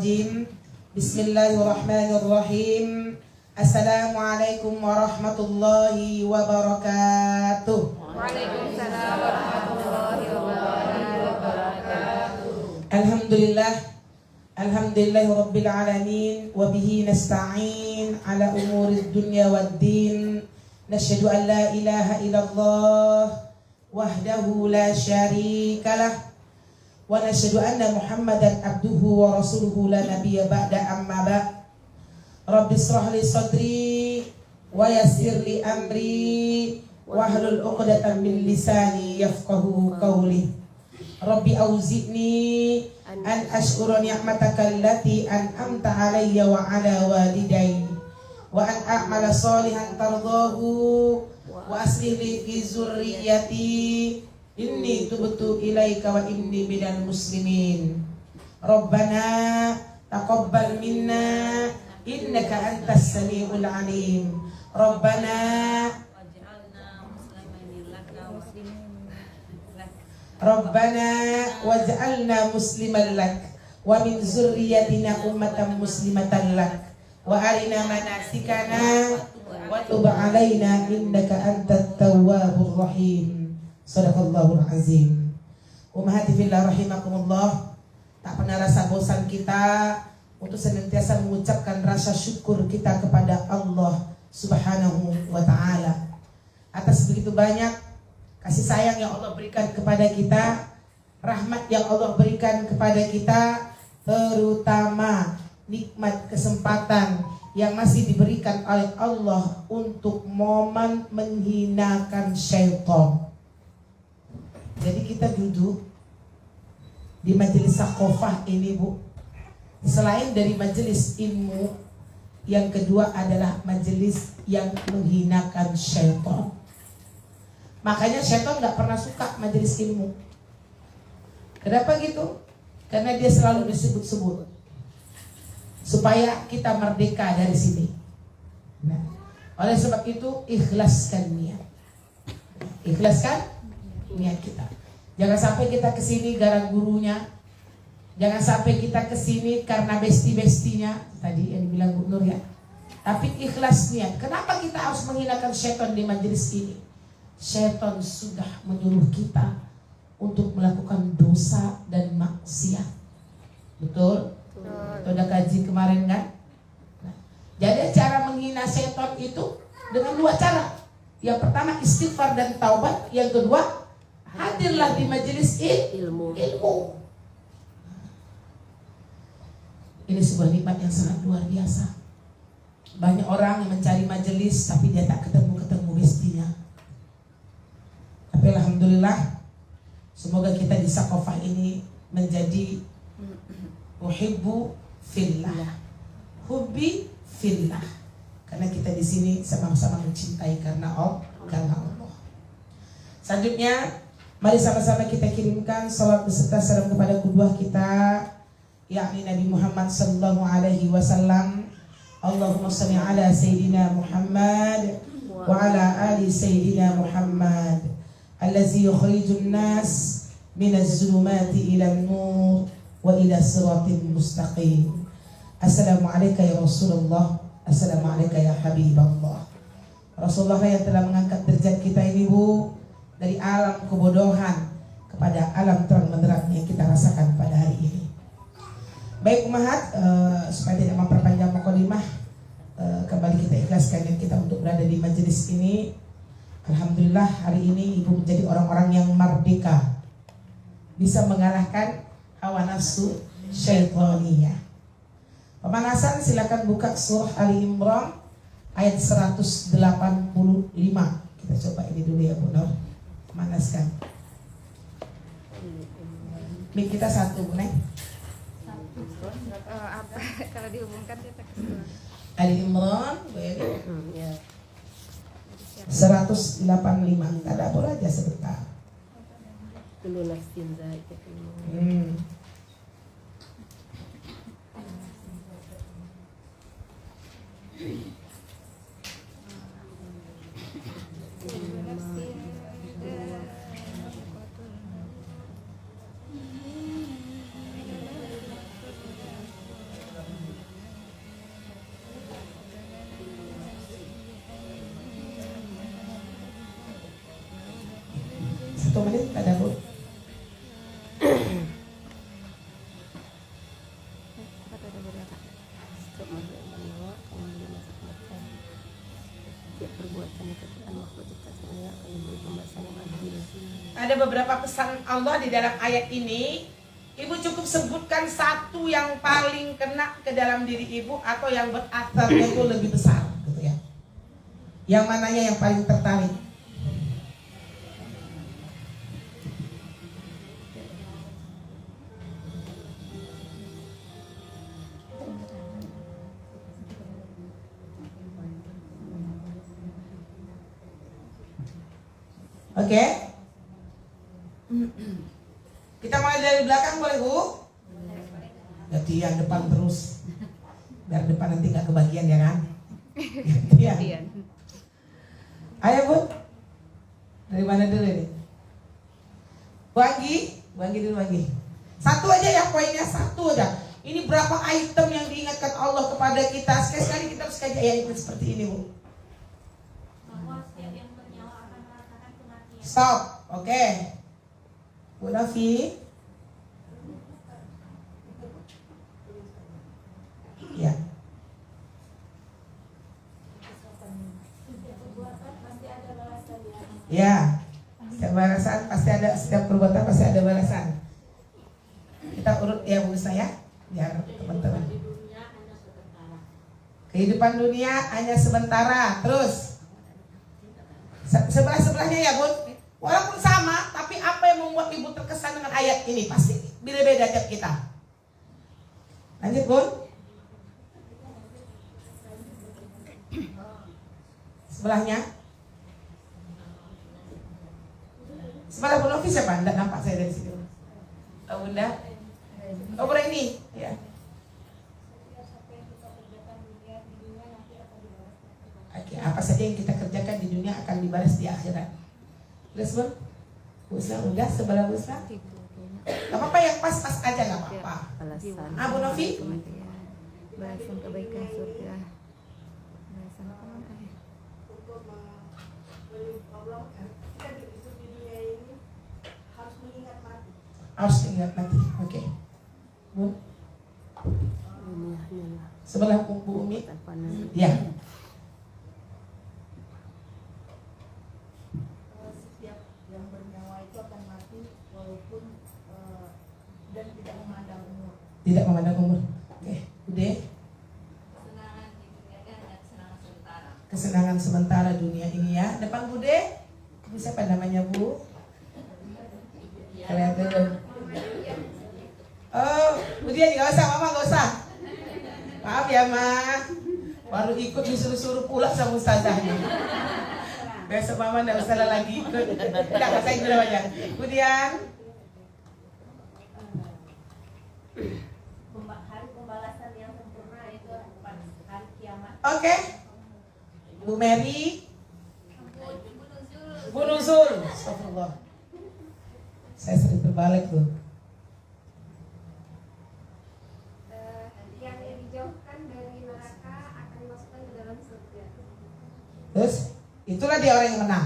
rajim. Bismillahirrahmanirrahim. Assalamualaikum warahmatullahi wabarakatuh. Waalaikumsalam warahmatullahi wabarakatuh. Alhamdulillahi rabbil alamin wa bihi nasta'in ala umurid dunya waddin. Nasyhadu an la ilaha illallah wahdahu la syarikalah wa nasyhadu anna Muhammadan abduhu wa rasuluhu la nabiyya ba'da amma ba'. Rabbi israh li sadri wa yassir li amri wahlul 'uqdatam min lisani yafqahu qawli. Rabbi auzi'ni an ashkura ni'mataka allati an'amta 'alayya wa 'ala walidayya wa an a'mala salihan tardahu wa aslih li fi zurriyyati inni tubtu ilaika wa inni minal muslimin. Rabbana taqabbal minna innaka antas samiul alim. Rabbana waj'alna musliman lak wa min zurriyyatina ummatan muslimatan lak wa arina manasikana wa tub alaina innaka antat tawwabur rahim. Sadaqallahul azim. Ummahati fillah rahimakumullah. Tak pernah rasa bosan kita untuk senantiasa mengucapkan rasa syukur kita kepada Allah Subhanahu wa ta'ala atas begitu banyak kasih sayang yang Allah berikan kepada kita, rahmat yang Allah berikan kepada kita, terutama nikmat kesempatan yang masih diberikan oleh Allah untuk momen menghinakan syaitan. Jadi kita duduk di majelis sakofah ini, Bu. Selain dari majelis ilmu, yang kedua adalah majelis yang menghinakan syaitan. Makanya syaitan gak pernah suka majelis ilmu. Kenapa gitu? Karena dia selalu disebut-sebut supaya kita merdeka dari sini. Nah, oleh sebab itu ikhlaskan niat. Ikhlaskan niat kita. Jangan sampai kita kesini gara gurunya. Jangan sampai kita kesini karena besti-bestinya tadi yang dibilang Bu Nur ya. Tapi ikhlas niat. Kenapa kita harus menghinakan syaitan di majelis ini? Syaitan sudah menyuruh kita untuk melakukan dosa dan maksiat. Betul? Kita udah kaji kemarin kan? Nah, jadi cara menghina syaitan itu dengan dua cara. Yang pertama istighfar dan taubat. Yang kedua hadirlah di majelis ilmu. Ini sebuah nikmat yang sangat luar biasa. Banyak orang yang mencari majelis tapi dia tak ketemu bestinya. Tapi alhamdulillah, semoga kita di sakofah ini menjadi uhibbu fillah, hubbi fillah. Karena kita di sini sama-sama mencintai karena Allah. Selanjutnya, mari sama-sama kita kirimkan salawat beserta salam kepada qudwah kita, yakni Nabi Muhammad sallallahu alaihi wasallam. Allahumma shalli ala sayyidina Muhammad wa ala ali sayyidina Muhammad allazi yukhrijun nas minaz zulumati ilan nur wa ila siratil mustaqim. Assalamu alayka ya Rasulullah, assalamu alayka ya Habiballah. Rasulullah yang telah mengangkat derajat kita ini, Bu, dari alam kebodohan kepada alam terang benderang yang kita rasakan pada hari ini. Baik Ummahat, supaya tidak memperpanjang mukadimah, kembali kita ikhlaskan niat kita untuk berada di majelis ini. Alhamdulillah hari ini Ibu menjadi orang-orang yang merdeka, bisa mengalahkan hawa nafsu syaitaniyah. Pemanasan silakan buka surah Ali Imran ayat 185. Kita coba ini dulu ya Bu Nur. Manaskan. Mik kita satu, Neng. Apa kalau dihubungkan kita keseluruhan. Ali Imran, ya. 185. Kita dapur aja sebentar. Dulu nafsin zai. ada Bu. Setiap perbuatan yang ketuaan makhluk ciptaan Allah akan memberi pembahasan yang adil. Ada beberapa pesan Allah di dalam ayat ini. Ibu cukup sebutkan satu yang paling kena ke dalam diri ibu atau yang berasarnya itu lebih besar, gitu ya. Yang mananya yang paling tertarik? Oke. Kita mulai dari belakang boleh Bu? Jadi yang depan terus. Biar depan nanti gak kebagian ya kan? Iya. Ayo Bu. Dari mana dulu nih? Bu Anggi dulu Anggi. Satu aja ya poinnya, satu aja. Ini berapa item yang diingatkan Allah kepada kita. Sekali-sekali kita harus kaji ayat ini seperti ini Bu. Stop, oke. Bu Novi. Ya. Ya. Setiap balasan pasti ada, setiap perbuatan pasti ada balasan. Kita urut ya Bu saya, biar teman-teman. Kehidupan dunia hanya sementara. Terus sebelah-sebelahnya ya Bu. Walaupun sama, tapi apa yang membuat ibu terkesan dengan ayat ini? Pasti beda-beda tiap kita. Lanjut Bun. Sebelahnya. Sebelah Bu Novi siapa? Tidak nampak saya dari situ. Oh Bunda. Oh Bunda ini. Ya. Oke, apa saja yang kita kerjakan di dunia akan dibalas di akhirat. Terus Bun, Usah udah sebelah Usah. Gak apa-apa yang pas-pas aja, gak apa-apa. Bu Novi. Balasan kebaikan surga. Balasan apa? Harus ingat mati. Oke. Bun. Sebelah Bu Umi. Ya. Tidak memandang umur. Oke, udah. Kesenangan sementara dunia ini ya. Depan Bude. Bu siapa namanya Bu? Kalian dulu. Oh, Bu dia nggak usah, Mama nggak usah. Maaf ya Ma. Baru ikut disuruh-suruh pula sama ustazahnya. Besok Mama nggak usah lagi ikut. Tidak usah ikut aja. Kemudian. Pembalasan yang sempurna itu hari kiamat. Oke. Bu Mary. Bu Nuzul. Astagfirullah. Saya sering terbalik tuh. Yang dijauhkan dari neraka akan dimasukkan ke dalam surga. Terus itulah dia orang yang menang.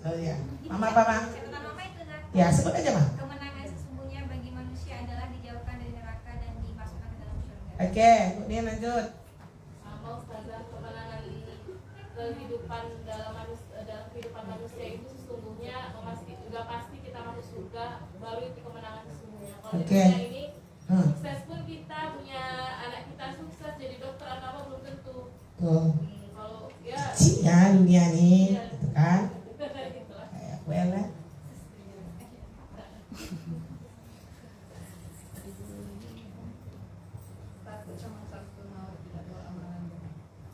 Oh ya. Mama apa Ma? Catatan Mama itu kan. Ya sebut aja Ma. Kemenangan sesungguhnya bagi manusia adalah dijauhkan dari neraka dan dimasukkan ke dalam surga. Oke, kemudian lanjut. Sama Ustazah, kemenangan kehidupan dalam kehidupan manusia itu sesungguhnya juga pasti kita masuk surga, baru itu kemenangan sesungguhnya. Kalau di dunia ini sukses pun kita punya anak kita sukses jadi dokter atau apa belum tentu. Kalau ya Cinya dunia nih, iya. gitu kan? Itulah. Kayak Bella.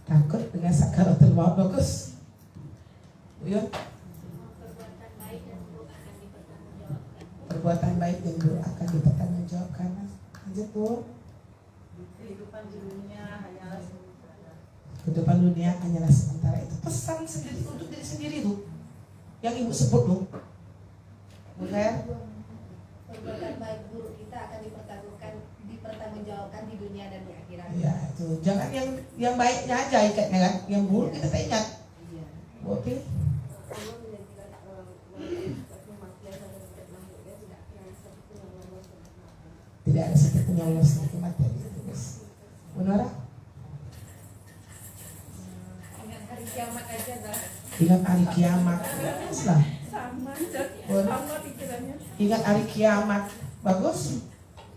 Takut dengan sakaratul maut bagus. Uyun. Perbuatan baik dan buruk akan dipertanggungjawabkan. Lanjut Bu. Kehidupan di dunia hanyalah sementara. Kehidupan dunia hanyalah sementara. Itu pesan sendiri untuk diri sendiri tuh. Yang ibu sebut tuh. Bukan? Perbuatan baik buruk kita akan dipertanggungjawabkan di dunia dan di akhirat. Ya itu. Jangan yang baiknya aja ikatnya kan. Yang buruk kita tak ingat. Oke. tidak ada satupun yang lolos dari kematian itu, guys. Benar? Ingat hari kiamat aja dah. Ingat hari kiamat. Bagus lah. Sama pikirannya. Ingat hari kiamat. Bagus.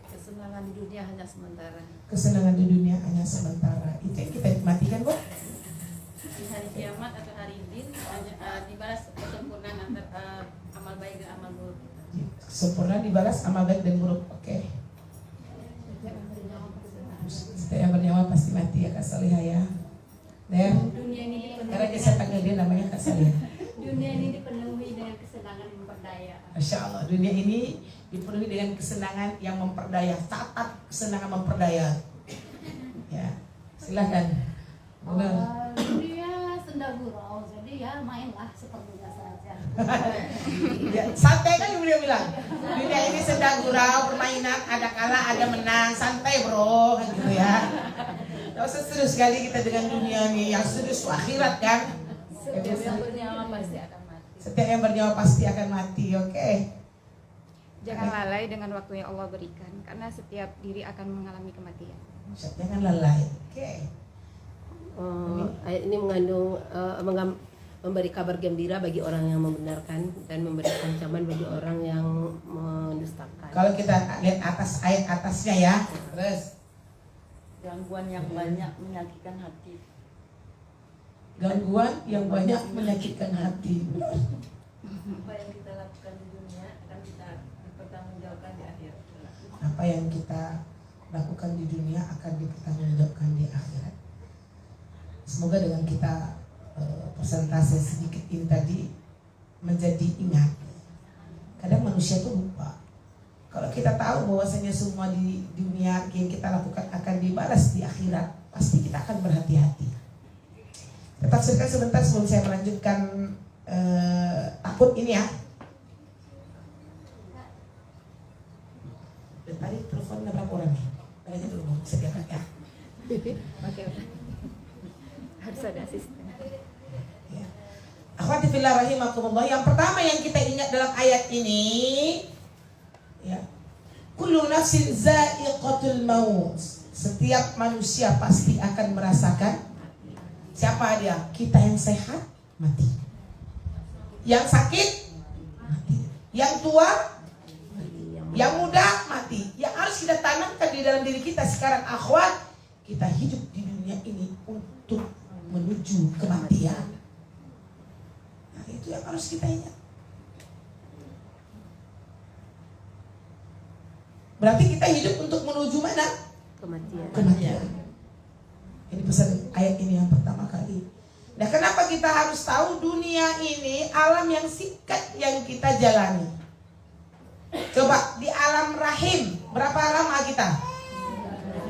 Kesenangan di dunia hanya sementara. Kesenangan di dunia hanya sementara. Itu yang kita nikmatikan, Bu. Di hari kiamat atau hari din dibalas kesempurnaan antara amal baik dan amal buruk kita. Sempurna dibalas amal baik dan buruk. Oke. Setiap yang bernyawa pasti mati ya Kak Salihah ya. Dan Dunia ini karena saya panggil dia namanya Kak Salihah. dunia ini dipenuhi dengan kesenangan memperdaya. Masya Allah, dunia ini dipenuhi dengan kesenangan yang memperdaya. Catat kesenangan memperdaya. Ya, silahkan. Benar. Dunia senda gurau, jadi ya mainlah seperlunya saja. Ya, santai kan beliau bilang. Dunia ini sedang gurau, permainan, ada kalah, ada menang, santai bro, kan gitu ya. Gak usah serius sekali kita dengan dunia nih, yang serius akhirat kan. Setiap yang bernyawa pasti akan mati. Setiap yang bernyawa pasti akan mati, oke. Jangan lalai dengan waktu yang Allah berikan, karena setiap diri akan mengalami kematian. Jangan lalai, oke. Ayat ini mengandung memberi kabar gembira bagi orang yang membenarkan dan memberi ancaman bagi orang yang mendustakan. Kalau kita lihat atas ayat atasnya ya, terus Gangguan yang banyak menyakitkan hati. gangguan yang banyak menyakitkan hati. Apa yang kita lakukan di dunia akan kita dipertanggungjawabkan di akhirat. Apa yang kita lakukan di dunia akan dipertanggungjawabkan di akhirat. Semoga dengan kita persentase sedikit ini tadi menjadi ingat. Kadang manusia tuh lupa. Kalau kita tahu bahwasanya semua di dunia yang kita lakukan akan dibalas di akhirat, pasti kita akan berhati-hati. Tafsirkan sebentar sebelum saya melanjutkan takut ini ya. Tadi telepon berapa orang nih? Tanya dulu, sediakan ya. Oke. Harus ada asisten. Ya. Akhwati fillah rahimakumullah, yang pertama yang kita ingat dalam ayat ini ya, kullu nafsin za'iqatul maut. Setiap manusia pasti akan merasakan. Siapa dia? Kita yang sehat mati, yang sakit mati, yang tua mati, yang muda mati. Yang harus kita tanamkan di dalam diri kita sekarang, akhwat, kita hidup di dunia ini untuk menuju kematian. Nah, itu yang harus kita ingat. Berarti kita hidup untuk menuju mana? Kematian. Ini pesan ayat ini yang pertama kali. Nah, kenapa kita harus tahu dunia ini alam yang singkat yang kita jalani? Coba di alam rahim, berapa lama kita?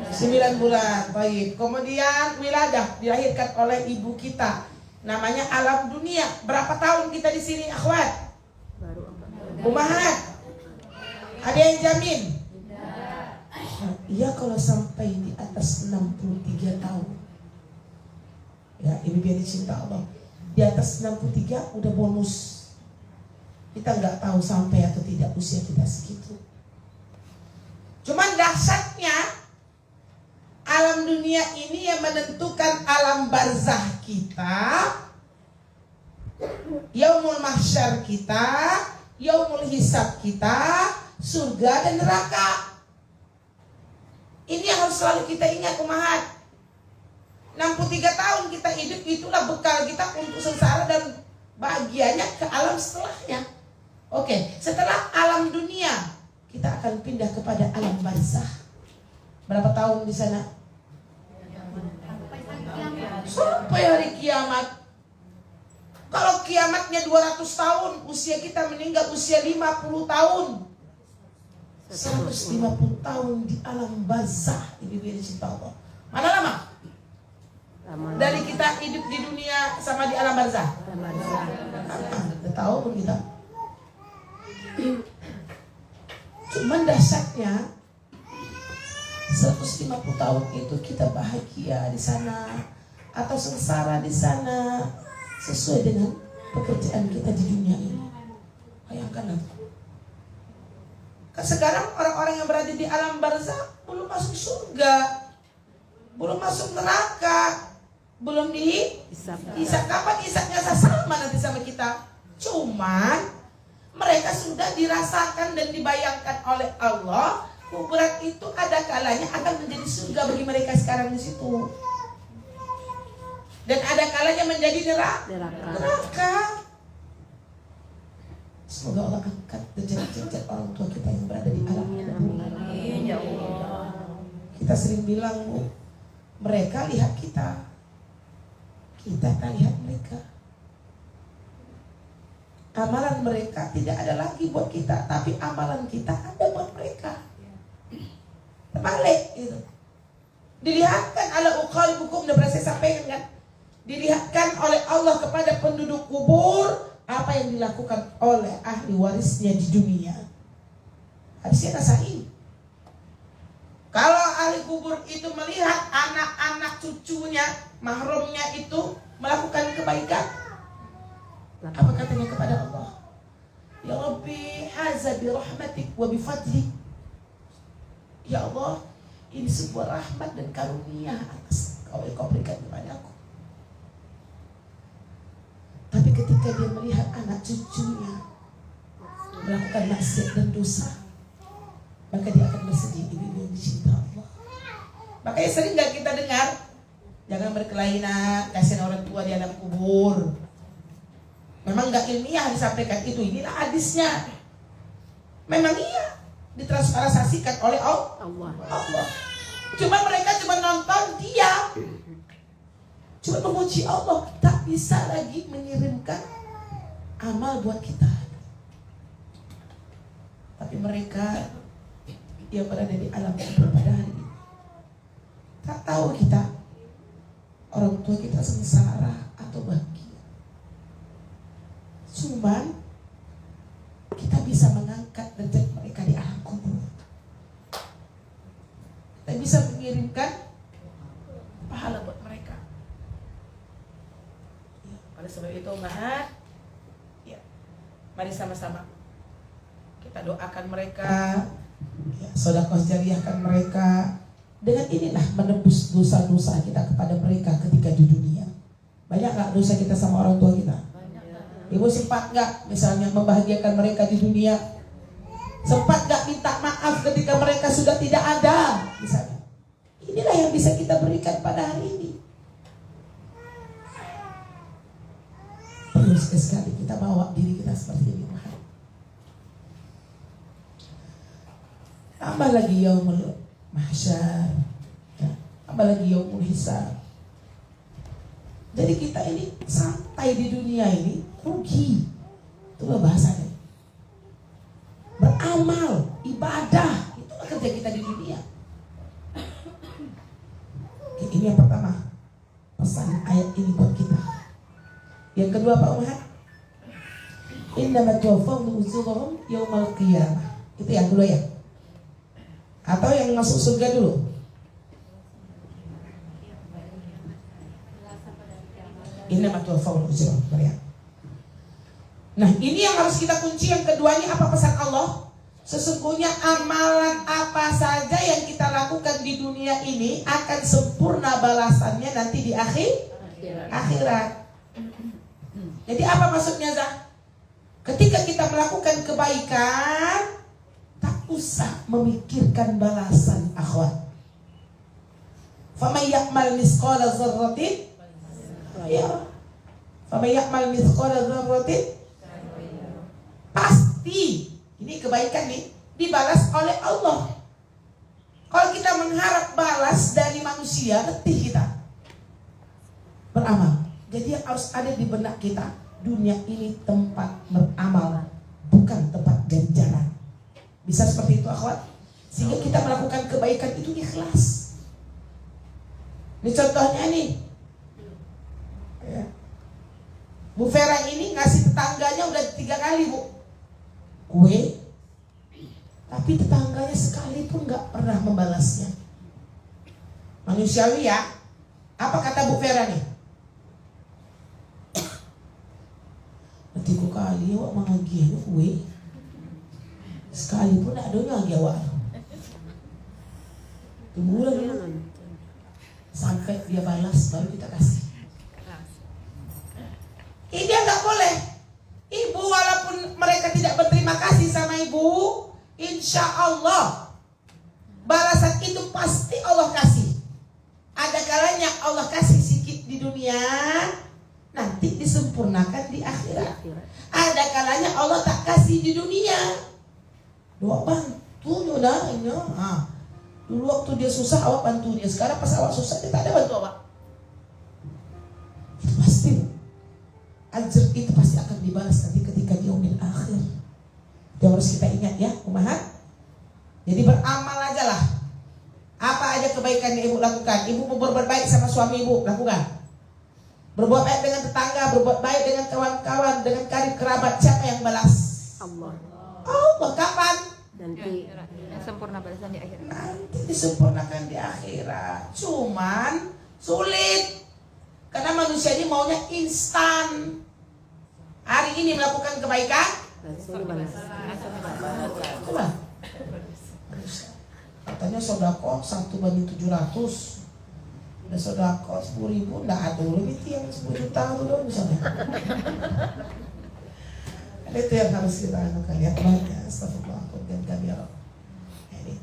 9 bulan. Baik. Kemudian wiladah, dilahirkan oleh ibu kita. Namanya alam dunia. Berapa tahun kita di sini, akhwat? Umahat. Ada yang jamin? Iya, kalau sampai di atas 63 tahun. Ya, ini biar dicinta Allah. Di atas 63 udah bonus. Kita nggak tahu sampai atau tidak usia kita segitu. Cuman dahsyatnya alam dunia ini yang menentukan alam barzah kita, yaumul mahsyar kita, yaumul hisab kita, surga dan neraka. Ini yang harus selalu kita ingat, umahat. 63 tahun kita hidup, itulah bekal kita untuk sengsara dan bahagianya ke alam setelahnya. Oke, setelah alam dunia, kita akan pindah kepada alam barzah. Berapa tahun di sana? Sampai hari kiamat. Kalau kiamatnya 200 tahun, usia kita meninggal usia 50 tahun. 150 tahun di alam barzah. Ini dia cinta Allah. Mana lama? Dari kita hidup di dunia sama di alam barzah. Udah tahu pun kita. Cuman dahsyatnya 150 tahun itu kita bahagia di sana atau sengsara di sana sesuai dengan pekerjaan kita di dunia ini. Bayangkan apa? Sekarang orang-orang yang berada di alam barzakh belum masuk surga, belum masuk neraka, belum dihisab. Kapan hisabnya sama nanti sama kita? Cuman mereka sudah dirasakan dan dibayangkan oleh Allah, kuburan itu ada kalanya akan menjadi surga bagi mereka sekarang di situ. Dan ada kalanya menjadi neraka. Semoga Allah angkat derajat orang tua kita yang berada di alam kubur. Ya Allah. Kita sering bilang, Bu, mereka lihat kita tak lihat mereka. Amalan mereka tidak ada lagi buat kita, tapi amalan kita ada buat mereka. Terbalik gitu. Dilihatkan ala uqalibukum, udah pernah saya sampaikan kan? Dilihatkan oleh Allah kepada penduduk kubur apa yang dilakukan oleh ahli warisnya di dunia. Hadisnya rasain. Kalau ahli kubur itu melihat anak-anak cucunya, mahramnya itu melakukan kebaikan, apa katanya kepada Allah? Ya Rabbi, haza bi rahmatik wa bi fadlik. Ya Allah, ini sebuah rahmat dan karunia atas kau berikan kepadaku. Tapi ketika dia melihat anak cucunya melakukan maksiat dan dosa, maka dia akan bersedih. Ini yang dicinta Allah. Makanya sering gak kita dengar, jangan berkelainan, kasihan orang tua di alam kubur. Memang gak ilmiah disampaikan itu, inilah hadisnya. Memang iya, ditranslasikan oleh Allah. Cuma mereka cuma nonton, diam, cuma memuji Allah, tak bisa lagi mengirimkan amal buat kita. Tapi mereka yang berada di alam kubur pada hari ini, tak tahu kita orang tua kita sengsara atau bahagia. Cuman kita bisa mengangkat derajat mereka di alam kubur. Kita bisa mengirimkan pahala buat mereka. Ya, pada sebab itu Mahat, ya, mari sama-sama kita doakan mereka, ya, sedekah jariahkan mereka. Dengan inilah menebus dosa-dosa kita kepada mereka ketika di dunia. Banyak gak dosa kita sama orang tua kita? Ibu sempat gak misalnya membahagiakan mereka di dunia? Sempat gak minta maaf ketika mereka sudah tidak ada misalnya? Inilah yang bisa kita berikan pada hari ini. Perlu sekali kita bawa diri kita seperti ini. Tambah lagi yaumul mahsyar, ya, tambah lagi yaumul hisab. Jadi kita ini santai di dunia ini, rugi. Itulah bahasanya. Beramal, ibadah, itulah kerja kita di dunia. Ini yang pertama, pesan ayat ini buat kita. Yang kedua Pak Umar, innama tuwaffawna ujurahum yaumal qiyamah. Itu yang kedua ya. Atau yang masuk surga dulu? Innama tuwaffawna ujurahum. Nah, ini yang harus kita kunci. Yang keduanya apa pesan Allah? Sesungguhnya amalan apa saja yang kita lakukan di dunia ini akan sempurna balasannya nanti di akhirat. Jadi apa maksudnya, Zah? Ketika kita melakukan kebaikan, tak usah memikirkan balasan, akhwat. Faman ya'mal misqala dzarratin, ya. Faman ya'mal misqala dzarratin, pasti ini kebaikan nih dibalas oleh Allah. Kalau kita mengharap balas dari manusia, letih kita beramal. Jadi yang harus ada di benak kita, dunia ini tempat beramal, bukan tempat ganjaran. Bisa seperti itu, akhwat? Sehingga kita melakukan kebaikan itu ikhlas. Ini contohnya nih, ya. Bu Vera ini ngasih tetangganya udah 3 kali, Bu, kue, tapi tetangganya sekalipun gak pernah membalasnya. Manusiawi ya. Apa kata Bu Vera nih? Nanti kali wak mangagian kue, Sekalipun ada lagi awak. Tunggu dulu sampai dia balas baru kita kasih. Ini dia nggak boleh. Ibu walaupun mereka tidak berterima kasih sama ibu, insya Allah balasan itu pasti Allah kasih. Ada kalanya Allah kasih sedikit di dunia, nanti disempurnakan di akhirat. Ada kalanya Allah tak kasih di dunia. Doa bantu nyonya. Dulu waktu dia susah awak bantu dia, sekarang pas awak susah dia tak ada bantu awak. Itu pasti. Ajar itu pasti akan dibalas nanti ketika di yaumil akhir. Itu harus kita ingat ya, ummahat. Jadi beramal aja lah. Apa aja kebaikan yang ibu lakukan. Ibu mau berbuat baik sama suami ibu, lakukan. Berbuat baik dengan tetangga, berbuat baik dengan kawan-kawan, dengan karib kerabat, siapa yang balas? Allah. Allah. Kapan? Nanti yang sempurna balasan di akhirat. Nanti disempurnakan di akhirat. Cuman sulit. Karena manusia ini maunya instan. Hari ini melakukan kebaikan, langsung balas. coba. Katanya sodako 1/700. Udah sodako 10.000, nggak ada lebih yang 10 juta itu dong misalnya. Itu yang harus kita anukan ya banyak. Astagfirullah dan kami ya Rabb. Ini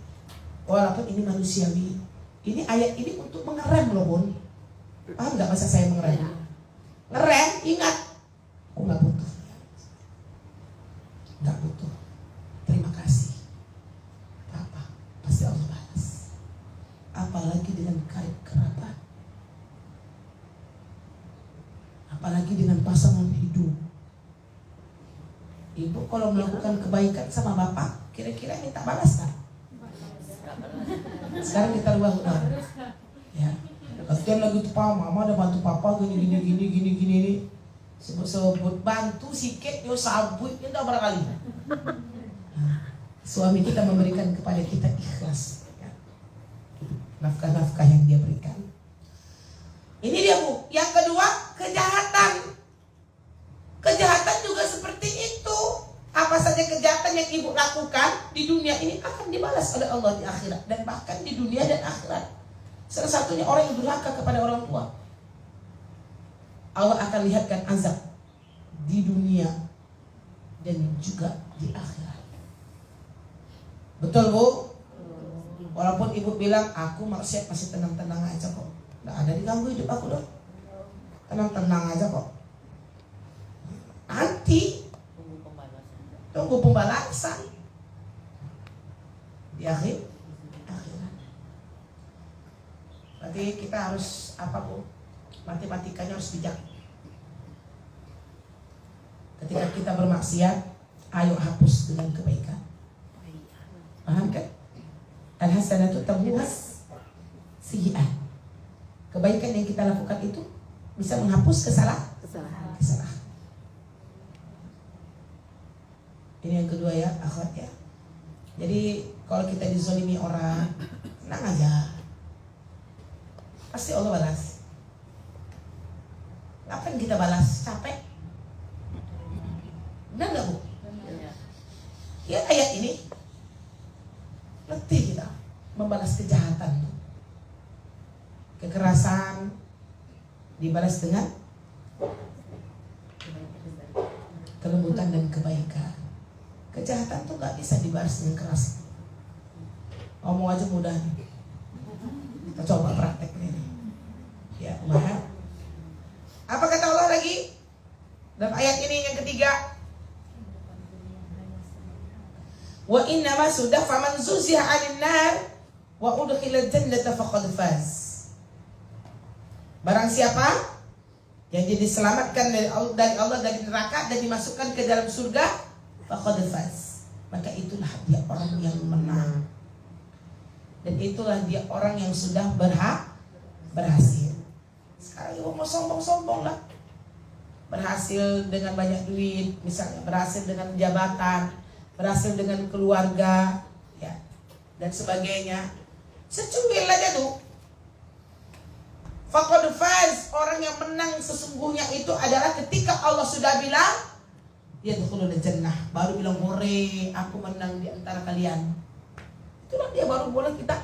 walaupun ini manusiawi, ini ayat ini untuk mengerem loh Bun. Paham nggak masa saya mengerem? Ngerem, ingat, aku nggak butuh, nggak butuh. Terima kasih. Apa? Pasti Allah balas. Apalagi dengan karib kerabat, apalagi dengan pasangan hidup. Ibu kalau melakukan kebaikan sama bapak, kira-kira minta balas tak? Sekarang kita rubah ya. Kasihan lagi tuh pak, mama ada bantu papa gini nih. Sebut bantu sikit yo sabut kita berapa kali. Suami kita memberikan kepada kita ikhlas ya. Nafkah-nafkah yang dia berikan. Ini dia Bu. Yang kedua, kejahatan. Kejahatan juga seperti itu. Apa saja kejahatan yang ibu lakukan di dunia ini akan dibalas oleh Allah di akhirat, dan bahkan di dunia dan akhirat. Salah satunya orang yang durhaka kepada orang tua, Allah akan lihatkan azab di dunia dan juga di akhirat. Betul Bu? Walaupun ibu bilang aku maksiat masih tenang-tenang aja kok, nggak ada diganggu hidup aku dong, tenang-tenang aja kok. Nanti tunggu pembalasan di akhirat. Berarti kita harus apa Bu? Matematikanya harus bijak. Ketika kita bermaksiat, ayo hapus dengan kebaikan. Paham kan? Al-hasanatu tamhuhas sayyi'ah. Kebaikan yang kita lakukan itu bisa menghapus kesalahan. Ini yang kedua ya, akhwat ya. Jadi kalau kita dizolimi orang, tenang aja. Pasti Allah balas. Apa yang kita balas? Capek? Benar gak Bu? Ya ayat ini letih kita membalas kejahatan. Kekerasan dibalas dengan kelembutan dan kebaikan. Kejahatan tuh gak bisa dibalas dengan keras. Ngomong aja mudah nih. Kita coba praktek ini. Ya, ummahat. Apa kata Allah lagi dalam ayat ini yang ketiga? Wa innama sudah faman zuziha 'anil nar wa udkhilal jannata faqad faz. Barang siapa yang diselamatkan dari Allah dari neraka dan dimasukkan ke dalam surga, faqad faz. Maka itulah dia orang yang menang. Dan itulah dia orang yang sudah berhasil. Sekarang ibu mau sombong-sombong lah. Berhasil dengan banyak duit, misalnya berhasil dengan jabatan, berhasil dengan keluarga, ya, dan sebagainya. Secuil aja tuh. Faqad faz, orang yang menang sesungguhnya itu adalah ketika Allah sudah bilang dia dukhulul jannah, baru bilang hore, aku menang di antara kalian. Itulah dia baru boleh kita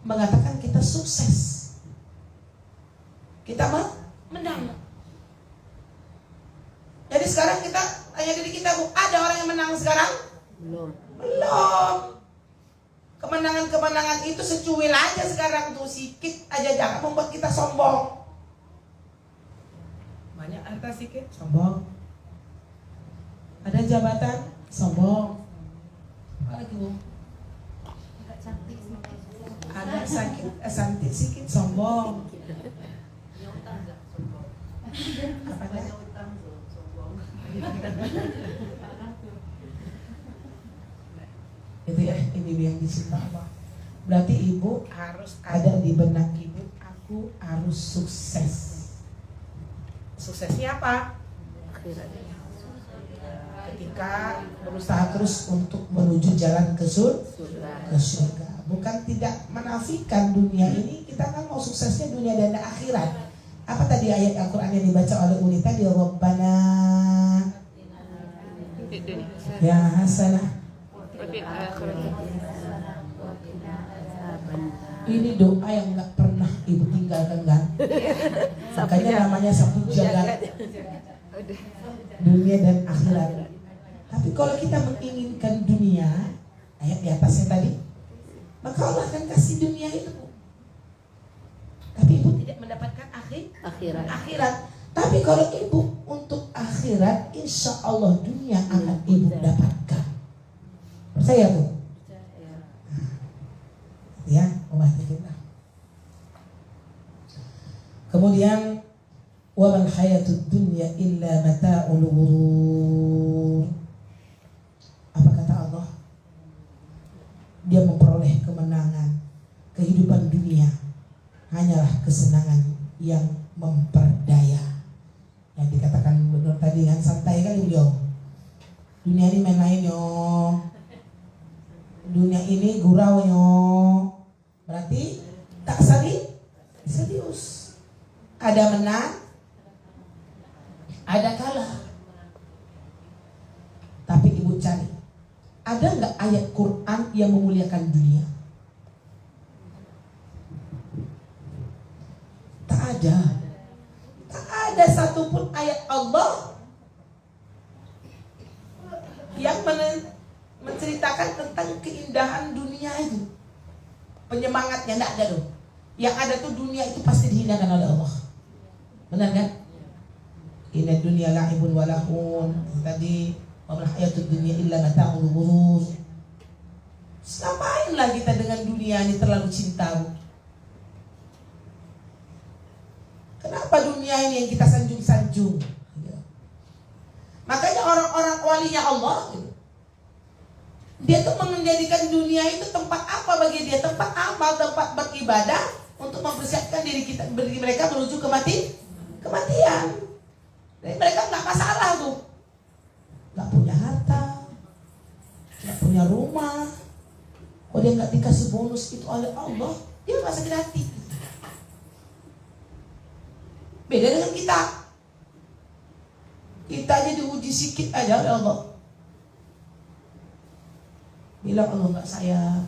mengatakan kita sukses. Kita menang. Jadi sekarang kita tanya diri kita, Bu, ada orang yang menang sekarang? Belum. Belum. Kemenangan-kemenangan itu secuil aja sekarang tuh, sikit aja, jangan membuat kita sombong. Banyak harta sikit, sombong. Ada jabatan, sombong. Apa lagi, Bu? Ada sakit sikit, sombong. Apa lagi? Itu ya, ini yang dicinta Allah. Berarti ibu harus ada di benak ibu, aku harus sukses. Suksesnya apa? Ketika berusaha terus untuk menuju jalan ke surga. Bukan tidak menafikan dunia ini, kita kan mau suksesnya dunia dan akhirat. Apa tadi ayat Al-Quran yang dibaca oleh Uni tadi? Rabbana ya hasanah. Ini doa yang nggak pernah ibu tinggalkan kan? Makanya namanya sapu jagat dunia dan akhirat. Tapi kalau kita menginginkan dunia, ayat di atasnya tadi, maka Allah akan kasih dunia itu. Tapi ibu tidak mendapatkan akhirat. Tapi kalau ibu untuk akhirat, insya Allah dunia akan ibu dapatkan. Percaya tuh? Ya, kita. Kemudian wa mal hayatud dunya illa mata'ul ghurur. Apa kata Allah? Dia memperoleh kemenangan. Kehidupan dunia hanyalah kesenangan yang memperdaya. Yang dikatakan benar tadi kan, santai kali beliau. Dunia ini main-main yo. Dunia ini gurau yo. Berarti tak serius. Ada menang, ada kalah. Tapi ibu cari, ada nggak ayat Quran yang memuliakan dunia? Tak ada. Tak ada satupun ayat Allah yang menceritakan tentang keindahan dunia itu. Penyemangatnya tidak ada loh. Yang ada tuh dunia itu pasti dihinakan oleh Allah. Benar kan? Inna dunya la'ibun wa lahun. Tadi wa mal hayatud dunya illa mata'ul ghurur. Ngapainlah kita dengan dunia ini terlalu cinta, Bu? Kenapa dunia ini yang kita sanjung-sanjung? Makanya orang-orang walinya Allah, dia tuh menjadikan dunia itu tempat apa bagi dia? Tempat amal, tempat beribadah untuk mempersiapkan diri mereka menuju kematian. Jadi mereka nggak masalah tuh, nggak punya harta, nggak punya rumah. Kalau dia nggak dikasih bonus itu oleh Allah, dia nggak sakit hati. Beda dengan kita. Kita aja diuji sedikit aja oleh Allah. Bilang Allah nggak sayang,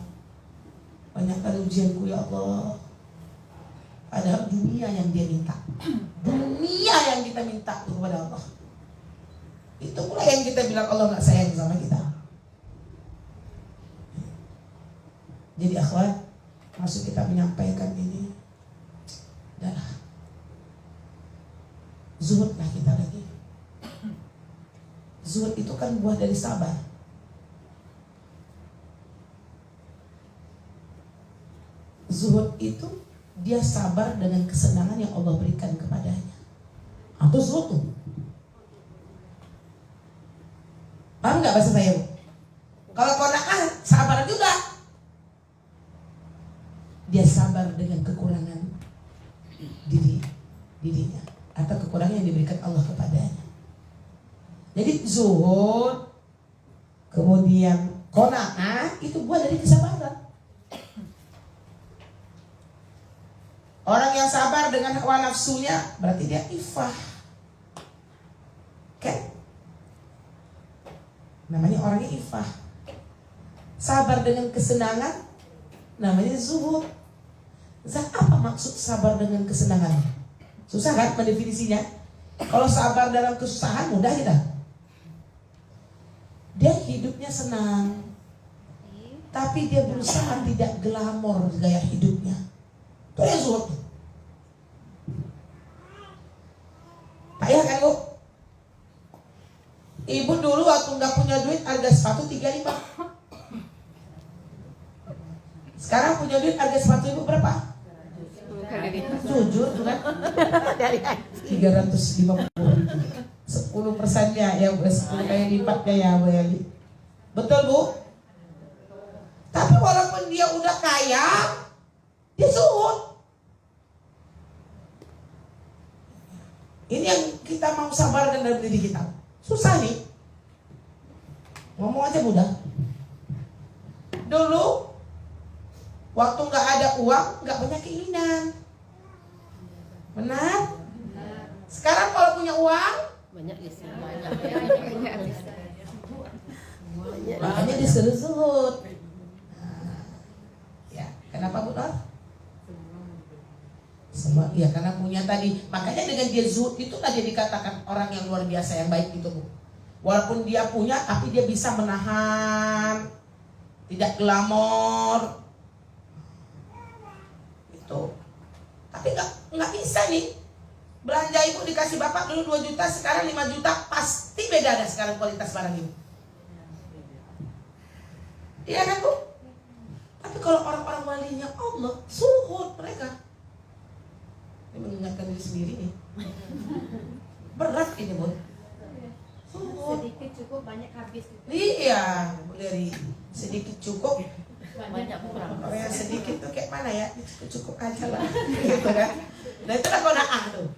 banyakkan ujianku ya Allah. Padahal dunia yang dia minta, dunia yang kita minta kepada Allah. Itu pula yang kita bilang Allah nggak sayang sama kita. Jadi akhwat, maksud kita menyampaikan ini adalah zuhudlah kita lagi. Zuhud itu kan buah dari sabar. Zuhud itu dia sabar dengan kesenangan yang Allah berikan kepadanya. Atau zuhud tuh. Paham nggak bahasa saya? Kalau qanaah sabar juga. Dia sabar dengan kekurangan dirinya atau kekurangan yang diberikan Allah kepadanya. Jadi zuhud kemudian qanaah itu buah dari kesabaran. Orang yang sabar dengan hawa nafsunya berarti dia ifah. Kan? namanya orangnya ifah. Sabar dengan kesenangan namanya zuhud. Apa maksud sabar dengan kesenangan? Susah kan mendefinisinya? Kalau sabar dalam kesusahan mudah kita. Dia hidupnya senang, tapi dia berusaha tidak glamor gaya hidupnya. Itu yang zuhud. Payah kan Bu? Ibu dulu waktu nggak punya duit harga sepatu 35. Sekarang punya duit harga sepatu ibu berapa? 10 kali lipat. Jujur tuh kan? 350.000. 10%-nya ya, 10 kali lipatnya ya Bu Eli. Betul Bu? Tapi walaupun dia udah kaya, dia zuhud. Ini yang kita mau sabarkan dalam diri kita. Susah nih. Ngomong aja mudah. Dulu waktu nggak ada uang, nggak banyak keinginan. Benar? Sekarang kalau punya uang, Banyak listnya. makanya disuruh zuhud. Nah, ya, kenapa Bu Nur? Semua, ya karena punya tadi. Makanya dengan dia zuhud itu tadi dikatakan orang yang luar biasa yang baik itu Bu. Walaupun dia punya, tapi dia bisa menahan, tidak glamor. Itu. Tapi nggak bisa nih. Belanja ibu dikasih bapak dulu 2 juta, sekarang 5 juta, pasti beda ada sekarang kualitas barang ibu. Iya kan Bu? Tapi kalau orang-orang walinya Allah, zuhud mereka. Ini mengingatkan diri sendiri nih. Berat ini Bu. Zuhud. Sedikit cukup, banyak habis. Iya, dari sedikit cukup. Banyak kurang. Kalau yang sedikit tuh kayak mana ya? Cukup aja lah. Gitu kan? Nah itulah qanaah tuh.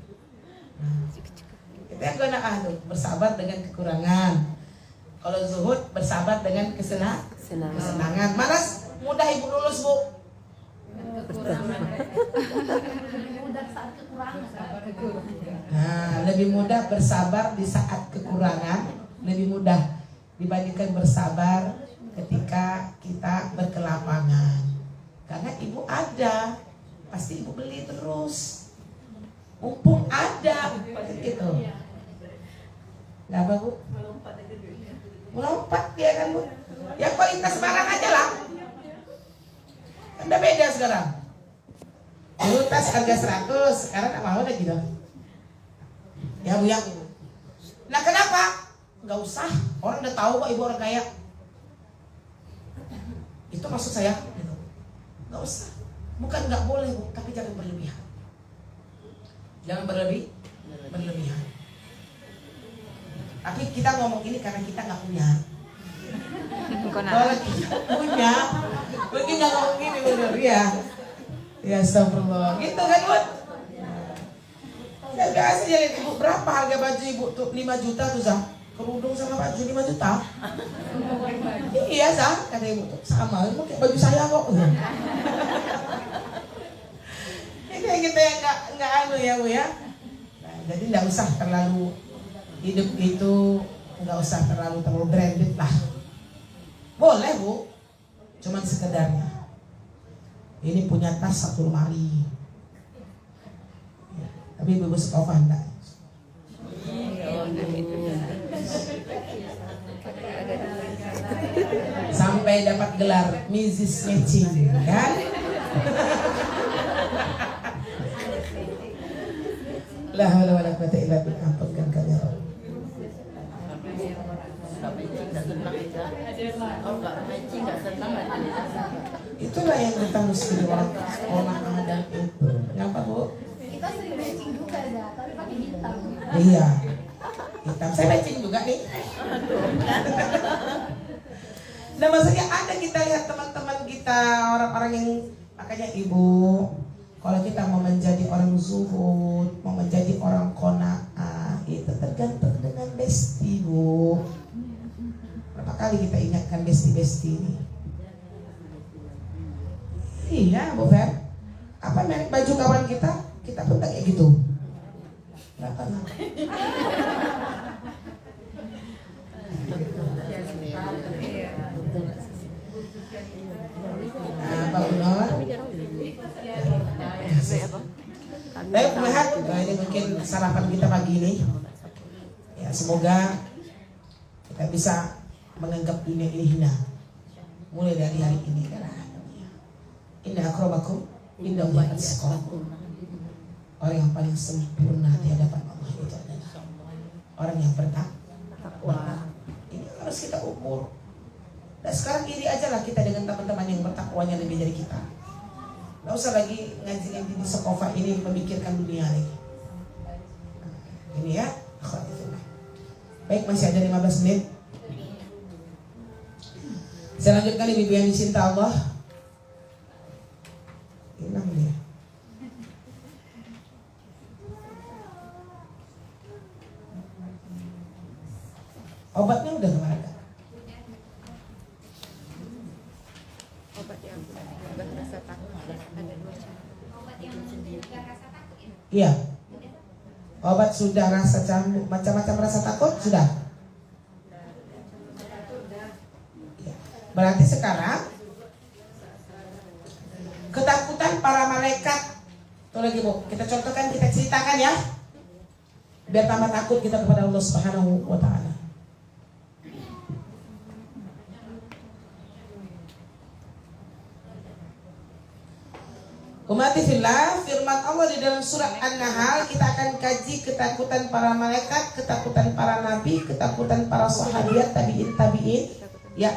Itu yang qanaah tuh, bersabar dengan kekurangan. Kalau zuhud bersabar dengan kesenangan. Malas mudah ibu lulus Bu. Mudah saat kekurangan. Nah, lebih mudah bersabar di saat kekurangan, lebih mudah dibandingkan bersabar ketika kita berkelapangan. Karena ibu ada, pasti ibu beli terus. Mumpung ada, gitu. Nggak apa Bu? Melompat dia kan Bu. Ya kualitas barang aja lah. Udah beda sekarang. Dulu tas harga 100, sekarang nggak mau lagi gitu. Ya Bu ya. Nah kenapa? Nggak usah. Orang udah tahu kok ibu orang kaya. Itu maksud saya. Gitu. Nggak usah. Bukan nggak boleh Bu, tapi jangan berlebihan. Jangan berlebihan. Tapi kita ngomong ini karena kita nggak punya. Kalau kita punya, mungkin nggak ngomong gini bener ya. Ya astagfirullah. Gitu kan Bu? Ya biasa jadi ibu, berapa harga baju ibu tuh 5 juta tuh Zah? Kerudung sama baju 5 juta? Iya Zah, kata ibu tuh sama, itu kayak baju saya kok. Ini kita yang nggak anu ya Bu ya. Nah, jadi nggak usah terlalu hidup itu, nggak usah terlalu branded lah. Boleh Bu, cuman sekedarnya. Ini punya tas 1 lemari. Ya, tapi ibu suka enggak? Sampai dapat gelar Mrs. Matching, kan? La haula wala quwwata illa billah. Ampunkan kami ya Allah. Itulah yang kita mesti orang ada itu. Kenapa Bu? Kita sering matching juga ya, tapi pakai hitam. Iya, hitam. Saya matching juga nih. Nah maksudnya ada kita lihat teman-teman kita, orang-orang yang, makanya ibu, kalau kita mau menjadi orang zuhud, mau menjadi orang qanaah, itu tergantung dengan besti Bu. Berapa kali kita ingatkan besti-besti ini? Iya Bu Fer, apa merek baju kawan kita? Kita pun tak kayak gitu. Berapa? Pak Unor. Baik, melihat ini mungkin sarapan kita pagi ini. Ya, semoga kita bisa menganggap dunia ini hina. Mulai dari hari ini. Inna akramakum indallahi atqakum. Orang yang paling sempurna di hadapan Allah itu adalah orang yang bertakwa. Ini harus kita ukur. Dan sekarang iri aja lah kita dengan teman-teman yang bertakwanya lebih dari kita. Gak usah lagi ngaji-ngaji di sekofa ini memikirkan dunia lagi. Ini ya. Baik, masih ada 15 menit. Saya lanjutkan ibu yang dicinta Allah. Hilang dia. Obatnya udah kemana? Obat yang sudah rasa takut ada 2 cara. Obat yang sudah rasa takut ya. Iya. Obat sudah rasa cambuk, macam-macam rasa takut sudah. Ya. Berarti sekarang ketakutan para malaikat. Tuh lagi Bu, kita contohkan, kita ceritakan ya. Biar tambah takut kita kepada Allah Subhanahu wa taala. Ummati fillah, firman Allah di dalam surah An-Nahl, kita akan kaji ketakutan para malaikat, ketakutan para nabi, ketakutan para sahabat, tabi'in. Ya.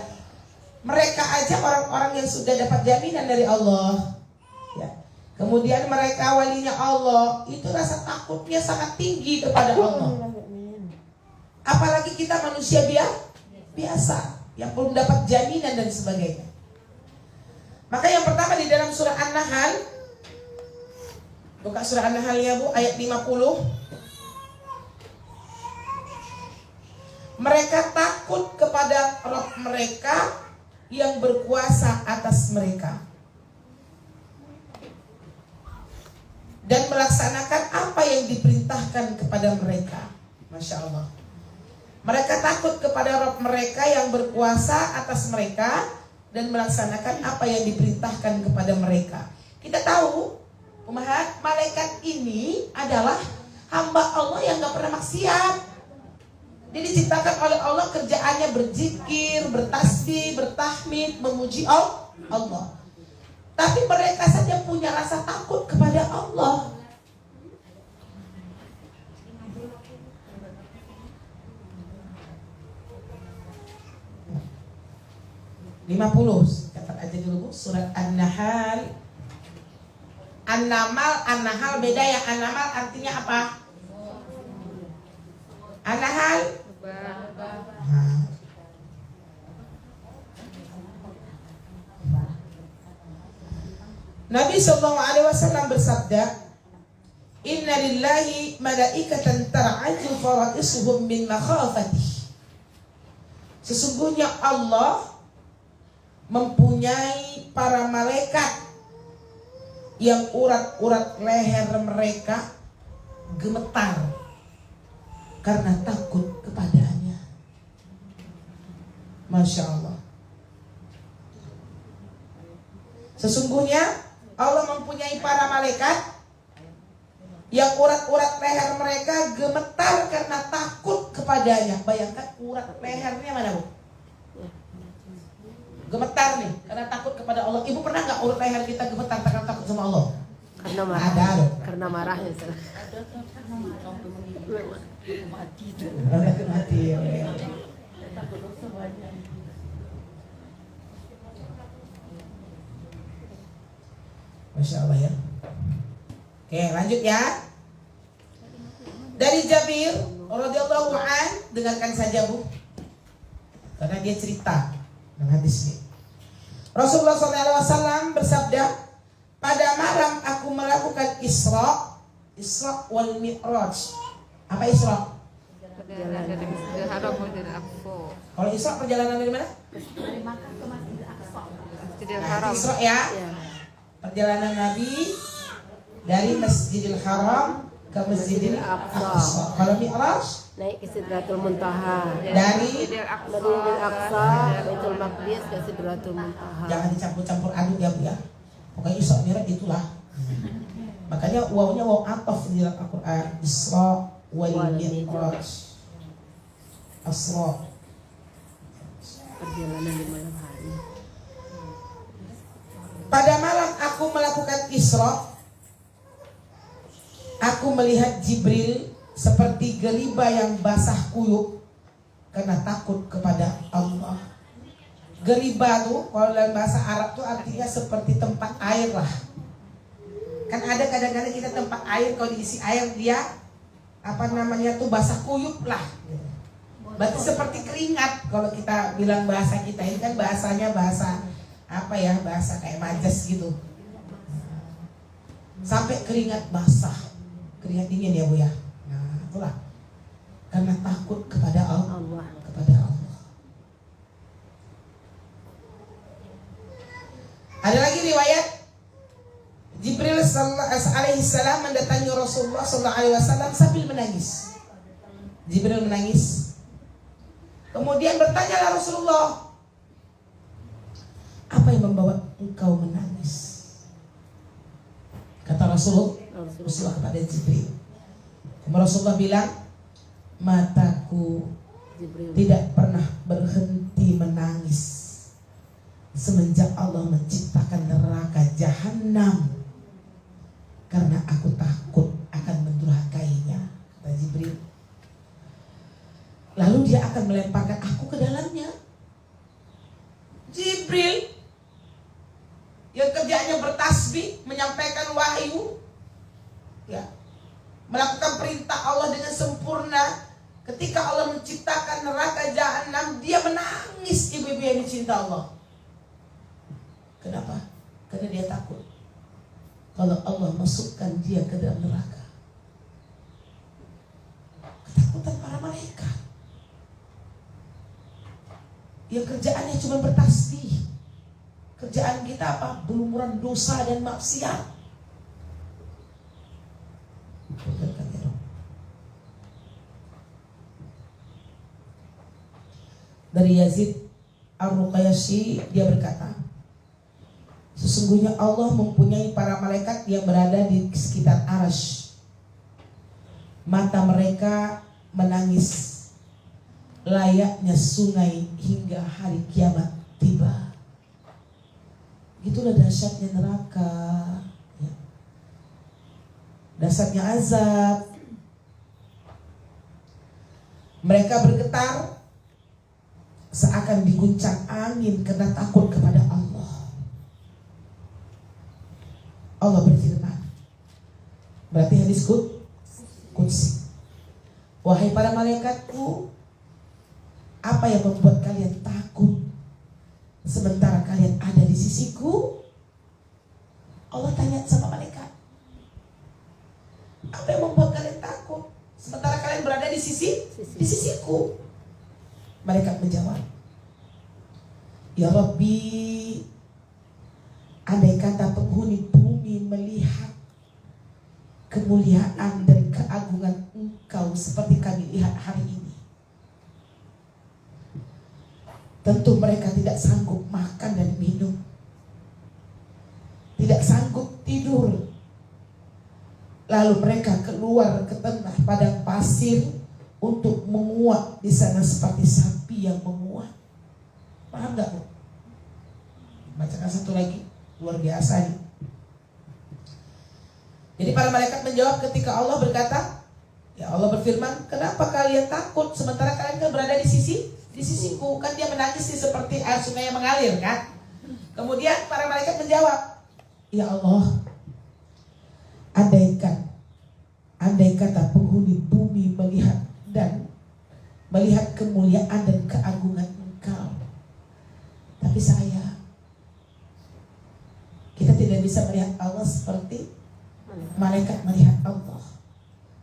Mereka aja orang-orang yang sudah dapat jaminan dari Allah. Ya. Kemudian mereka walinya Allah, itu rasa takutnya sangat tinggi kepada Allah. Apalagi kita manusia biasa yang belum dapat jaminan dan sebagainya. Maka yang pertama di dalam surah An-Nahl, buka surah An-Nahl ya Bu, ayat 50. Mereka takut kepada Rabb mereka yang berkuasa atas mereka dan melaksanakan apa yang diperintahkan kepada mereka. Masya Allah. Mereka takut kepada Rabb mereka yang berkuasa atas mereka dan melaksanakan apa yang diperintahkan kepada mereka. Kita tahu malaikat ini adalah hamba Allah yang gak pernah maksiat. Dia diciptakan oleh Allah, kerjaannya berzikir, bertasbih, bertahmid, memuji Allah. Tapi mereka saja punya rasa takut kepada Allah. Catat aja dulu Bu, surat An-Nahl. An-Nahl beda ya. An-Nahl artinya apa? An-Nahl Nabi SAW bersabda, Inna lillahi malaikatan tar'aju fara'isuhum min makhafatih. Sesungguhnya Allah mempunyai para malaikat yang urat-urat leher mereka gemetar karena takut kepadanya. Masya Allah. Sesungguhnya Allah mempunyai para malaikat yang urat-urat leher mereka gemetar karena takut kepadanya. Bayangkan urat lehernya mana Bu? Gemetar nih karena takut kepada Allah. Ibu pernah nggak urat leher kita gemetar karena takut sama Allah? Karena marah. Ada loh. Karena marahnya. Mati. Masya Allah ya. Oke, lanjut ya. Dari Jabir radhiyallahu an, dengarkan saja Bu, karena dia cerita dengan hadisnya. Rasulullah SAW bersabda, pada malam aku melakukan Isra wal Mi'raj. Apa Isra? Perjalanan dari Masjidil Haram menuju Al-Aqsa. Kalau Isra perjalanan dari mana? Dari Makkah ke Masjidil Aqsa. Masjidil Nah, Haram. Isra ya. Perjalanan Nabi dari Masjidil Haram ke Masjidil Aqsa. Kalau Mi'raj naik ke Sidratul Muntaha. dari Masjidil Aqsa, Baitul Maqdis ke Sidratul Muntaha. jangan dicampur-campur aduk ya Bu ya. Pokoknya Isra Mi'raj itulah. Makanya wawnya waw ataf di dalam Al-Qur'an. Isra wal Mi'raj. Asra. Perjalanan di malam hari. Pada malam aku melakukan Isra, aku melihat Jibril seperti geriba yang basah kuyup karena takut kepada Allah. Geriba tuh kalau dalam bahasa Arab tuh artinya seperti tempat air lah. Kan ada kadang-kadang kita tempat air kalau diisi air dia tuh basah kuyup lah. Berarti seperti keringat kalau kita bilang bahasa kita ini kan bahasanya bahasa bahasa kayak majas gitu. Sampai keringat basah, keringat dingin ya Bu ya. Nah itulah karena takut kepada Allah. Ada lagi riwayat Jibril alaihi salam mendatangi Rasulullah sallallahu alaihi wasallam sambil menangis. Jibril menangis. Kemudian bertanyalah Rasulullah, apa yang membawa engkau menangis? Kata Rasulullah kepada Jibril. Rasulullah bilang, mataku tidak pernah berhenti menangis semenjak Allah menciptakan neraka jahanam, karena aku takut akan mendurhakainya. Kata Jibril. Lalu dia akan melemparkan aku ke dalamnya. Jibril yang kerjanya bertasbih, menyampaikan wahyu, ya, melakukan perintah Allah dengan sempurna. Ketika Allah menciptakan neraka jahanam, dia menangis, ibu-ibu yang dicinta Allah. Kenapa? Karena dia takut kalau Allah masukkan dia ke dalam neraka. Ketakutan para malaikat yang kerjaannya cuma bertasbih. Kerjaan kita apa? Berlumuran dosa dan maksiat. Dari Yazid Ar-Ruqayyashi, dia berkata, sesungguhnya Allah mempunyai para malaikat yang berada di sekitar Arsy. Mata mereka menangis layaknya sungai hingga hari kiamat tiba. Itulah dahsyatnya neraka, ya. Dahsyatnya azab. Mereka bergetar seakan diguncang angin karena takut kepada Allah. Allah berfirman, berarti hadis qudsi, wahai para malaikatku, apa yang membuat kalian takut sementara kalian ada di sisiku? Allah tanya sama malaikat, apa yang membuat kalian takut sementara kalian berada di sisiku? Malaikat menjawab, ya Rabbi, andai kata penghuni bumi melihat kemuliaan dan keagungan Engkau seperti kami lihat hari ini, tentu mereka tidak sanggup makan dan minum, tidak sanggup tidur. Lalu mereka keluar ke tengah padang pasir untuk menguap di sana seperti sapi yang menguap. Paham gak Bu? Bacakan satu lagi, luar biasa nih. Jadi para malaikat menjawab ketika Allah berkata, ya Allah berfirman, kenapa kalian takut sementara kalian kan berada di sisiku? Kan dia menangis seperti air sungai yang mengalir kan. Kemudian para malaikat menjawab, ya Allah, andai kata penghuni bumi melihat kemuliaan dan keagungan Engkau, tapi kita tidak bisa melihat Allah seperti malaikat melihat Allah.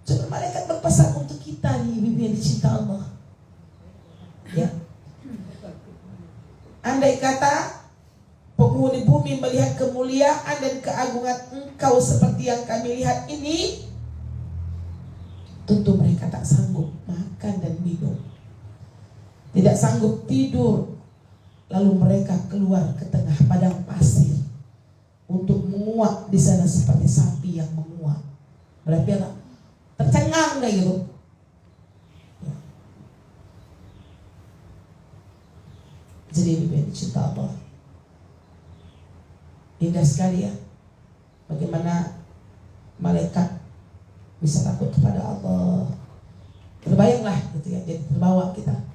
Cuma malaikat berpesan untuk kita nih, ibu yang dicinta Allah, ya. Andai kata penghuni bumi melihat kemuliaan dan keagungan Engkau seperti yang kami lihat ini, tentu mereka tak sanggup makan dan minum, tidak sanggup tidur. Lalu mereka keluar ke tengah padang pasir untuk menguap di sana seperti sapi yang menguap. Berarti apa? Tercengang kayak gitu. Ya. Jadi lebih cinta Allah. Indah sekali ya. Bagaimana malaikat bisa takut kepada Allah. Terbayanglah gitu ya, jadi terbawa kita.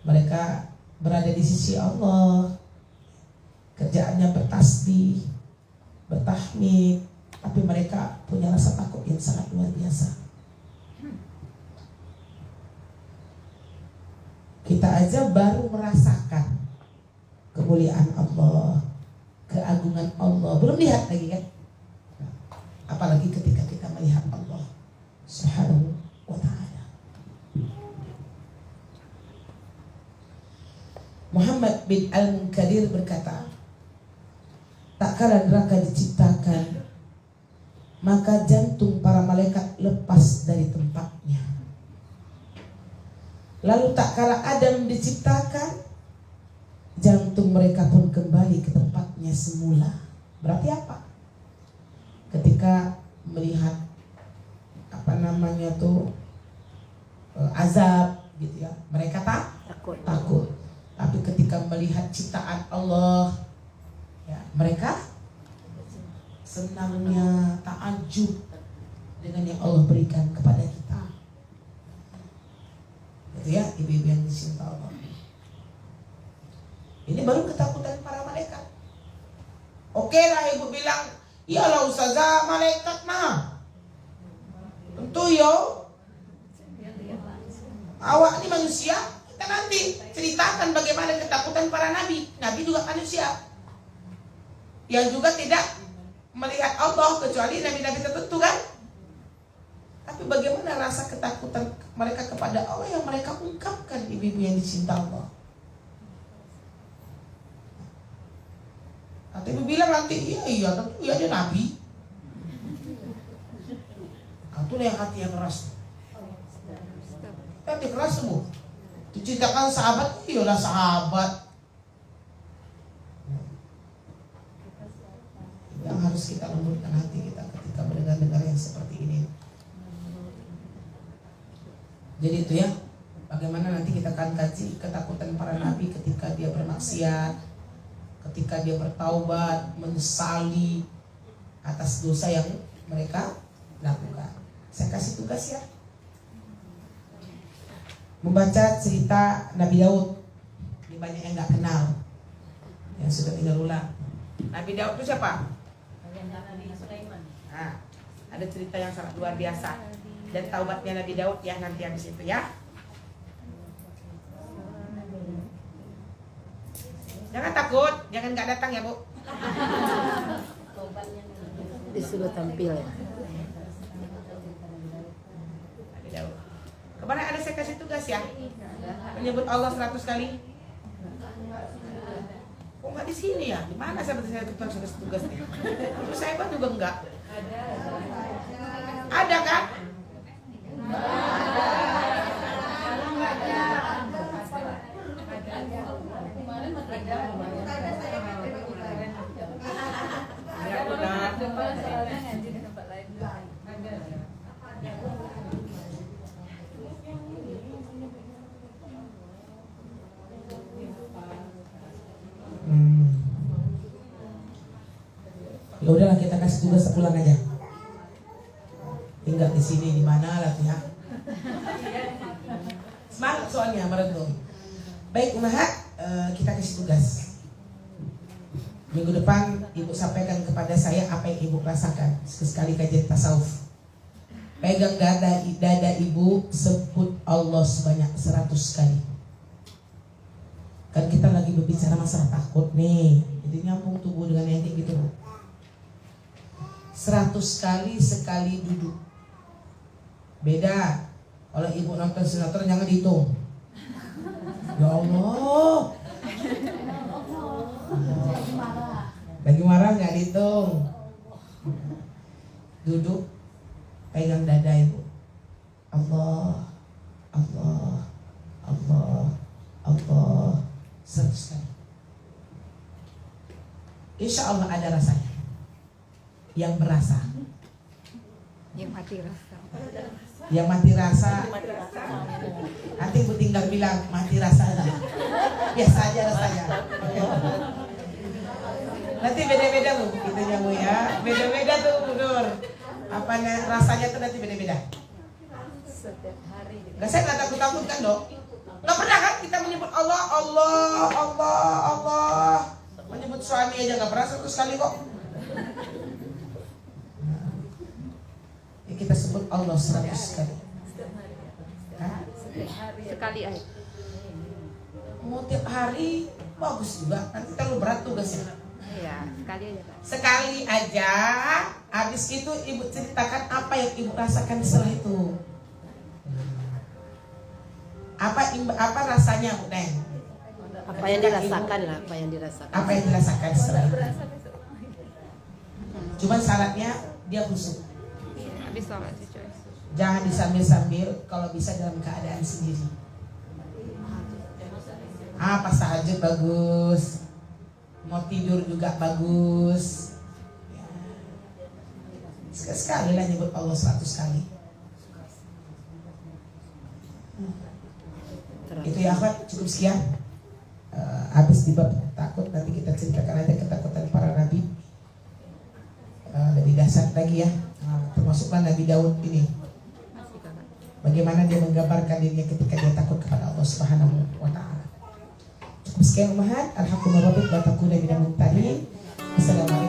Mereka berada di sisi Allah, kerjaannya bertasbih, bertahmid, tapi mereka punya rasa takut yang sangat luar biasa. Kita aja baru merasakan kemuliaan Allah, keagungan Allah, belum lihat lagi kan? Apalagi ketika kita melihat Allah Subhanahu wa ta'ala. Muhammad bin Al-Munkadir berkata, tak kala neraka diciptakan, maka jantung para malaikat lepas dari tempatnya. Lalu tak kala Adam diciptakan, jantung mereka pun kembali ke tempatnya semula. Berarti apa? Ketika melihat azab gitu ya, mereka takut. Tapi ketika melihat ciptaan Allah, ya, mereka senangnya ta'ajub dengan yang Allah berikan kepada kita. Gitu ya, ibu-ibu yang dicinta Allah. Ini baru ketakutan para malaikat. Oke lah ibu bilang, iyalah ustazah, malaikat mah tentu yo, awak ini manusia. Kita nanti ceritakan bagaimana ketakutan para nabi. Nabi juga manusia yang juga tidak melihat Allah kecuali nabi-nabi tertentu kan. Tapi bagaimana rasa ketakutan mereka kepada Allah yang mereka ungkapkan, ibu-ibu yang dicinta Allah. Nanti ibu bilang nanti, iya tentu ya dia nabi. Itulah yang hati yang keras. Hati keras semua. Diceritakan sahabat, iyalah sahabat. Yang harus kita lembutkan hati kita ketika mendengar yang seperti ini. Jadi itu ya, bagaimana nanti kita akan kaji ketakutan para nabi ketika dia bermaksiat, ketika dia bertaubat, menyesali atas dosa yang mereka lakukan. Saya kasih tugas ya, membaca cerita Nabi Daud. Ini banyak yang nggak kenal, yang sudah tinggal ulang. Nabi Daud itu siapa? Nah, ada cerita yang sangat luar biasa dan taubatnya Nabi Daud ya nanti habis itu ya. Jangan takut, jangan nggak datang ya Bu. Disuruh tampil ya. Nabi Daud. Kemarin ada saya kasih tugas ya, menyebut Allah 100 kali. Kok nggak di sini ya? Di mana saya kasih tugasnya? Terus saya kan juga enggak. Ada kan? Ya udahlah kita kasih tugas pulang aja. Tinggal di sini di mana latihan. Semangat soalnya merenung. Baik Umahat, kita kasih tugas. Minggu depan ibu sampaikan kepada saya apa yang ibu rasakan sekali kajian tasawuf. Pegang dada ibu, sebut Allah sebanyak 100 kali. Kan kita lagi berbicara masalah takut nih, jadi nyambung tubuh dengan yang kayak gitu. 100 kali sekali duduk. Beda. Kalau ibu nonton sinetron jangan dihitung. Ya Allah. Lagi marah nggak dihitung. Duduk, pegang dada ibu. Allah, Allah, Allah, Allah 100 kali. Insya Allah ada rasanya. Yang berasa, Yang mati rasa. yang mati rasa. Nanti ibu tinggal bilang mati rasanya. Biasa aja rasanya. Nanti beda-beda bu, itunya bu ya. Beda-beda tuh Bu Nur. Rasanya tuh nanti beda-beda. Gak, saya nggak takut-takut kan dok. Nggak pernah kan kita menyebut Allah, Allah, Allah, Allah. Menyebut suami aja nggak pernah 100 kali kok. Ya, kita sebut Allah 100 kali. Hah? Sekali aja. Mau tiap hari bagus juga. Nanti terlalu berat tugasnya. Iya, sekali aja Pak. Sekali aja. Habis itu ibu ceritakan apa yang ibu rasakan setelah itu. Apa rasanya Bu Neng? Apa yang dirasakan lah, apa yang dirasakan. Apa yang dirasakan setelah itu? Cuman syaratnya dia khusyuk. Habis sholat sih coy. Jangan disambil-sambil, kalau bisa dalam keadaan sendiri. Pas tahajud bagus, mau tidur juga bagus. Ya. Sekali lah nyebut Allah 100 kali. Itu ya akhwat, cukup sekian. Habis di bab takut, nanti kita ceritakan aja ketakutan para nabi. Lebih dasar lagi ya. Termasuklah Nabi Daud ini. Bagaimana dia menggambarkan dirinya ketika dia takut kepada Allah Subhanahu wa taala. Cukup sekian umahat. Alhamdulillah rabbil alamin. Assalamualaikum.